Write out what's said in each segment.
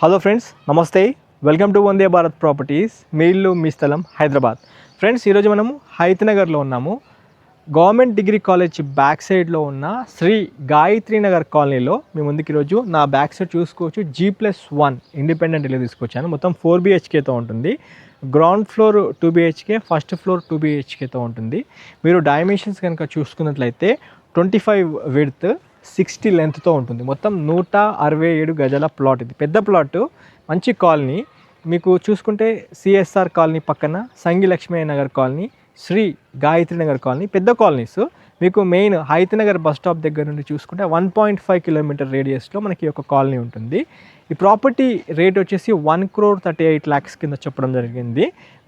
Hello friends, నమస్తే. Welcome to Vande Bharat properties. మీ ఇల్లు మీ స్థలం హైదరాబాద్. ఫ్రెండ్స్, ఈరోజు మనము హైతనగర్లో ఉన్నాము. గవర్నమెంట్ డిగ్రీ కాలేజ్ బ్యాక్ సైడ్లో ఉన్న శ్రీ గాయత్రి నగర్ కాలనీలో మీ ముందుకు ఈరోజు నా బ్యాక్ సైడ్ చూసుకోవచ్చు. G+1 ఇండిపెండెంట్ ఇల్లు తీసుకొచ్చాను. మొత్తం 4 BHKతో ఉంటుంది. Ground floor 2 BHK, first floor 2 BHKతో ఉంటుంది. మీరు డైమెన్షన్స్ కనుక చూసుకున్నట్లయితే 25 విడ్త్, 60 లెంత్తో ఉంటుంది. మొత్తం 167 గజాల ప్లాట్. ఇది పెద్ద ప్లాట్, మంచి కాలనీ. మీకు చూసుకుంటే CSR కాలనీ పక్కన సంగి లక్ష్మీ నగర్ కాలనీ, శ్రీ గాయత్రి నగర్ కాలనీ పెద్ద కాలనీస్. మీకు మెయిన్ హైతనగర్ బస్ స్టాప్ దగ్గర నుండి చూసుకుంటే 1.5 కిలోమీటర్ రేడియస్లో మనకి ఒక కాలనీ ఉంటుంది. ఈ ప్రాపర్టీ రేట్ వచ్చేసి 1,38 lakhs కింద చెప్పడం జరిగింది.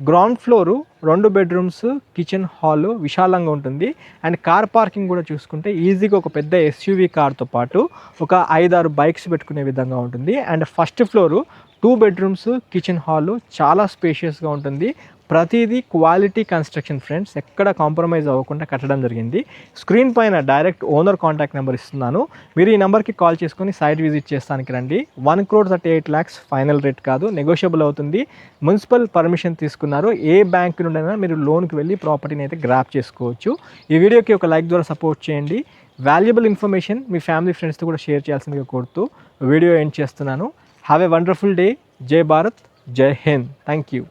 Ground floor 2 bedrooms, kitchen hall విశాలంగా ఉంటుంది. అండ్ కార్ పార్కింగ్ కూడా చూసుకుంటే ఈజీగా ఒక పెద్ద SUV కార్తో పాటు ఒక 5-6 బైక్స్ పెట్టుకునే విధంగా ఉంటుంది. And first floor 2 bedrooms, kitchen hall చాలా స్పేషియస్గా ఉంటుంది. ప్రతిదీ క్వాలిటీ కన్స్ట్రక్షన్ ఫ్రెండ్స్, ఎక్కడ కాంప్రమైజ్ అవ్వకుండా కట్టడం జరిగింది. స్క్రీన్ పైన డైరెక్ట్ ఓనర్ కాంటాక్ట్ నెంబర్ ఇస్తున్నాను. మీరు ఈ నెంబర్కి కాల్ చేసుకొని సైట్ విజిట్ చేస్తానికి రండి. 1,38 lakhs ఫైనల్ రేట్ కాదు, నెగోషియబుల్ అవుతుంది. మున్సిపల్ పర్మిషన్ తీసుకున్నారు. ఏ బ్యాంక్ నుండైనా మీరు లోన్కి వెళ్ళి ప్రాపర్టీని అయితే గ్రాప్ చేసుకోవచ్చు. ఈ వీడియోకి ఒక లైక్ ద్వారా సపోర్ట్ చేయండి. వాల్యుబుల్ ఇన్ఫర్మేషన్ మీ ఫ్యామిలీ ఫ్రెండ్స్తో కూడా షేర్ చేయాల్సిందిగా కోరుతూ వీడియో ఎండ్ చేస్తున్నాను. Have a wonderful day. జై భారత్, జై హింద్. Thank you.